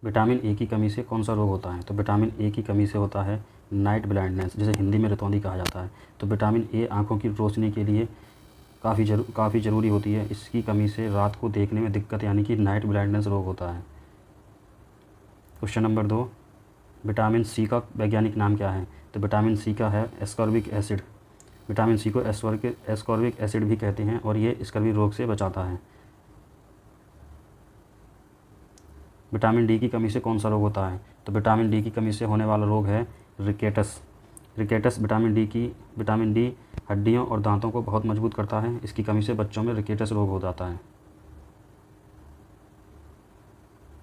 Vitamin A की कमी से कौन सा रोग होता है? तो विटामिन ए की कमी से होता है नाइट ब्लाइंडनेस, जिसे हिंदी में रतौंधी कहा जाता है। तो विटामिन ए आँखों की रोशनी के लिए काफ़ी ज़रूरी होती है। इसकी कमी से रात को देखने में दिक्कत यानी कि नाइट ब्लाइंडनेस रोग होता है। क्वेश्चन नंबर 2, विटामिन सी का वैज्ञानिक नाम क्या है? तो विटामिन सी का है एस्कॉर्बिक एसिड। विटामिन सी को एस्कॉर्बिक एसिड भी कहते हैं और ये स्कर्वी रोग से बचाता है। विटामिन डी की कमी से कौन सा रोग होता है? तो विटामिन डी की कमी से होने वाला रोग है रिकेटस। रिकेटस विटामिन डी हड्डियों और दांतों को बहुत मजबूत करता है। इसकी कमी से बच्चों में रिकेटस रोग हो जाता है।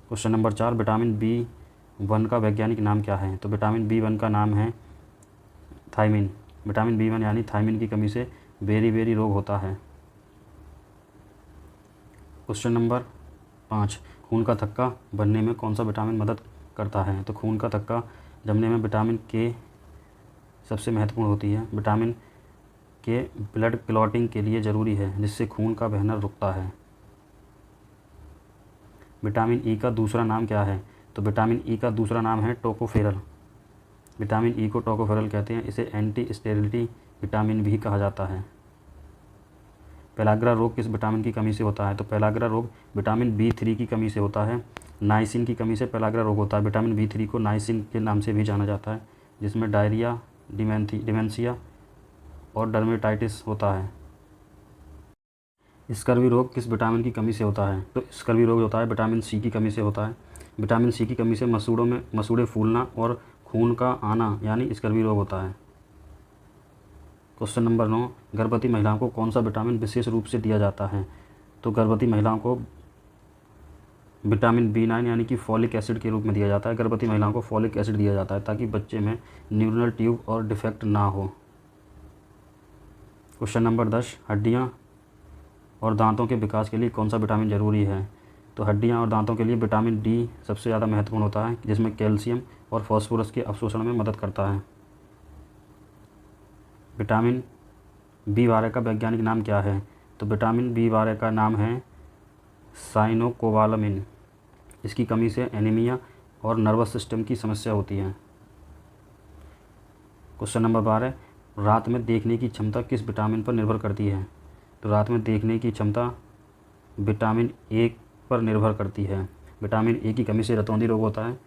क्वेश्चन नंबर 4, विटामिन B1 का वैज्ञानिक नाम क्या है? तो विटामिन B1 का नाम है थायमिन। विटामिन B1 यानी थायमिन की कमी से बेरी रोग होता है। क्वेश्चन नंबर 5, खून का थक्का बनने में कौन सा विटामिन मदद करता है? तो खून का थक्का जमने में विटामिन के सबसे महत्वपूर्ण होती है। विटामिन के ब्लड क्लॉटिंग के लिए ज़रूरी है, जिससे खून का बहना रुकता है। विटामिन ई का दूसरा नाम क्या है? तो विटामिन ई का दूसरा नाम है टोकोफेरल। विटामिन ई को टोकोफेरल कहते हैं। इसे एंटी स्टेरिलिटी विटामिन भी कहा जाता है। पेलाग्रा रोग किस विटामिन की कमी से होता है? तो पेलाग्रा रोग विटामिन B3 की कमी से होता है। नाइसिन की कमी से पेलाग्रा रोग होता है। विटामिन B3 को नाइसिन के नाम से भी जाना जाता है, जिसमें डायरिया, डिमेंशिया और डर्मेटाइटिस होता है। स्कर्वी रोग किस विटामिन की कमी से होता है? तो स्कर्वी रोग होता है विटामिन सी की कमी से होता है। विटामिन सी की कमी से मसूड़े फूलना और खून का आना यानी स्कर्वी रोग होता है। क्वेश्चन नंबर 9, गर्भवती महिलाओं को कौन सा विटामिन विशेष रूप से दिया जाता है? तो गर्भवती महिलाओं को विटामिन B9 यानी कि फॉलिक एसिड के रूप में दिया जाता है। गर्भवती महिलाओं को फॉलिक एसिड दिया जाता है ताकि बच्चे में न्यूरल ट्यूब और डिफेक्ट ना हो। क्वेश्चन नंबर 10, हड्डियाँ और दांतों के विकास के लिए कौन सा विटामिन ज़रूरी है? तो हड्डियाँ और दांतों के लिए विटामिन डी सबसे ज़्यादा महत्वपूर्ण होता है, जिसमें कैल्शियम और फास्फोरस के अवशोषण में मदद करता है। विटामिन B12 का वैज्ञानिक नाम क्या है? तो विटामिन B12 का नाम है साइनोकोबालामिन। इसकी कमी से एनीमिया और नर्वस सिस्टम की समस्या होती है। क्वेश्चन नंबर 12, रात में देखने की क्षमता किस विटामिन पर निर्भर करती है? तो रात में देखने की क्षमता विटामिन ए पर निर्भर करती है। विटामिन ए की कमी से रतौंधी रोग होता है।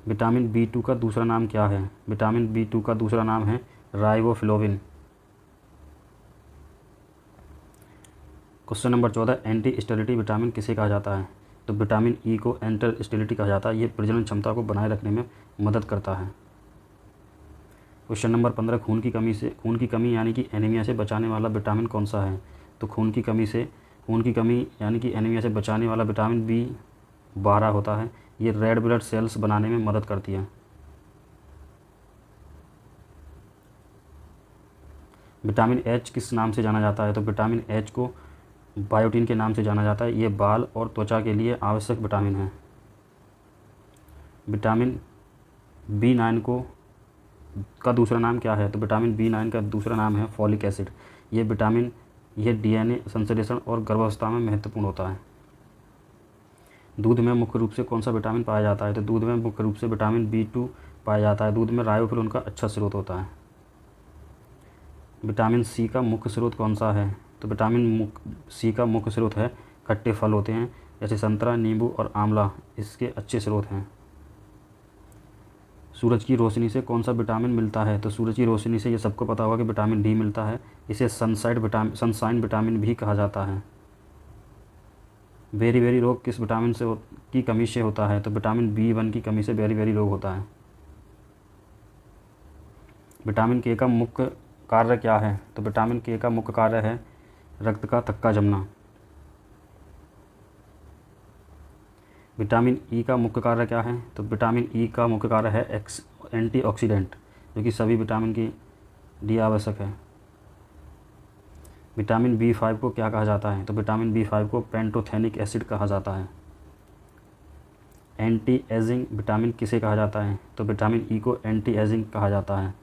विटामिन B2 का दूसरा नाम क्या है? विटामिन B2 का दूसरा नाम है riboflavin. Question number 14, anti sterility vitamin किसे कहा जाता है? तो विटामिन ई को एंटी स्टेरिलिटी कहा जाता है। ये प्रजनन क्षमता को बनाए रखने में मदद करता है। क्वेश्चन नंबर 15, खून की कमी यानी कि एनीमिया से बचाने वाला विटामिन कौन सा है? तो खून की कमी यानी कि एनीमिया से बचाने वाला विटामिन B12 होता है। ये रेड ब्लड सेल्स बनाने में मदद करती है। विटामिन एच किस नाम से जाना जाता है? तो विटामिन एच को बायोटीन के नाम से जाना जाता है। ये बाल और त्वचा के लिए आवश्यक विटामिन है। विटामिन B9 का दूसरा नाम क्या है? तो विटामिन B9 का दूसरा नाम है फॉलिक एसिड। यह DNA संश्लेषण और गर्भावस्था में महत्वपूर्ण होता है। दूध में मुख्य रूप से कौन सा विटामिन पाया जाता है? तो दूध में मुख्य रूप से विटामिन B2 पाया जाता है। दूध में राइबोफ्लाविन का अच्छा स्रोत होता है। विटामिन सी का मुख्य स्रोत कौन सा है? तो विटामिन सी का मुख्य स्रोत है खट्टे फल होते हैं, जैसे संतरा, नींबू और आंवला इसके अच्छे स्रोत हैं। सूरज की रोशनी से कौन सा विटामिन मिलता है? तो सूरज की रोशनी से ये सबको पता होगा कि विटामिन डी मिलता है। इसे सनशाइन विटामिन भी कहा जाता है। बेरी रोग किस विटामिन की कमी से होता है? तो विटामिन B1 की कमी से बेरी रोग होता है। विटामिन के का मुख्य कार्य क्या है? तो विटामिन के का मुख्य कार्य है रक्त का थक्का जमना। विटामिन ई का मुख्य कार्य क्या है? तो विटामिन ई का मुख्य कार्य है एंटीऑक्सीडेंट, जो कि सभी विटामिन के लिए आवश्यक है। विटामिन B5 को क्या कहा जाता है? तो विटामिन B5 को पेंटोथेनिक एसिड कहा जाता है। एंटी एजिंग विटामिन किसे कहा जाता है? तो विटामिन ई को एंटी एजिंग कहा जाता है।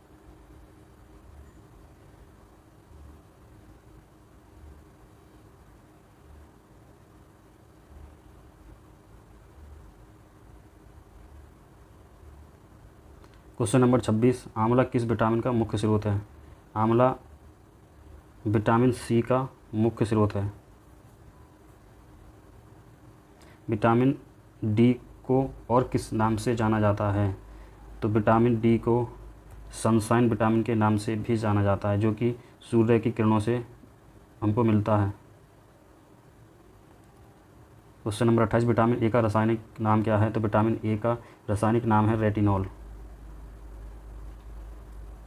क्वेश्चन नंबर 26, आंवला किस विटामिन का मुख्य स्रोत है? आंवला विटामिन सी का मुख्य स्रोत है। विटामिन डी को और किस नाम से जाना जाता है? तो विटामिन डी को सनशाइन विटामिन के नाम से भी जाना जाता है, जो कि सूर्य की किरणों से हमको मिलता है। क्वेश्चन नंबर 28, विटामिन ए का रासायनिक नाम क्या है? तो विटामिन ए का रासायनिक नाम है रेटिनॉल।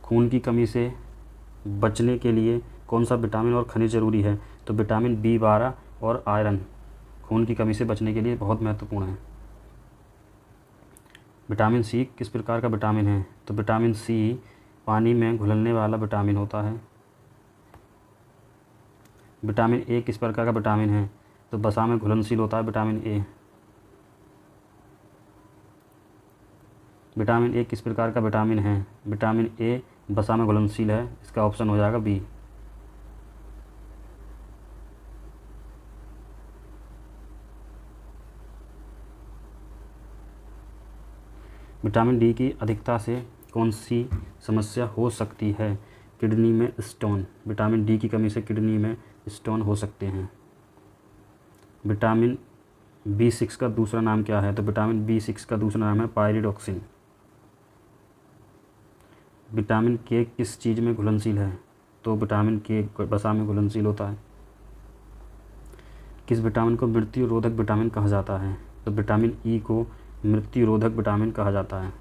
खून की कमी से बचने के लिए कौन सा विटामिन और खनिज जरूरी है? तो विटामिन B12 और आयरन खून की कमी से बचने के लिए बहुत महत्वपूर्ण है। विटामिन सी किस प्रकार का विटामिन है? तो विटामिन सी पानी में घुलने वाला विटामिन होता है। विटामिन ए किस प्रकार का विटामिन है? तो वसा में घुलनशील होता है विटामिन ए। विटामिन ए किस प्रकार का विटामिन है? विटामिन ए वसा में घुलनशील है। इसका ऑप्शन हो जाएगा बी। विटामिन डी की अधिकता से कौन सी समस्या हो सकती है? किडनी में स्टोन। विटामिन डी की कमी से किडनी में स्टोन हो सकते हैं। विटामिन B6 का दूसरा नाम क्या है? तो विटामिन B6 का दूसरा नाम है पायरिडॉक्सिन। विटामिन के किस चीज़ में घुलनशील है? तो विटामिन के वसा में घुलनशील होता है। किस विटामिन को मृत्यु रोधक विटामिन कहा जाता है? तो विटामिन ई को मृत्यु रोधक विटामिन कहा जाता है।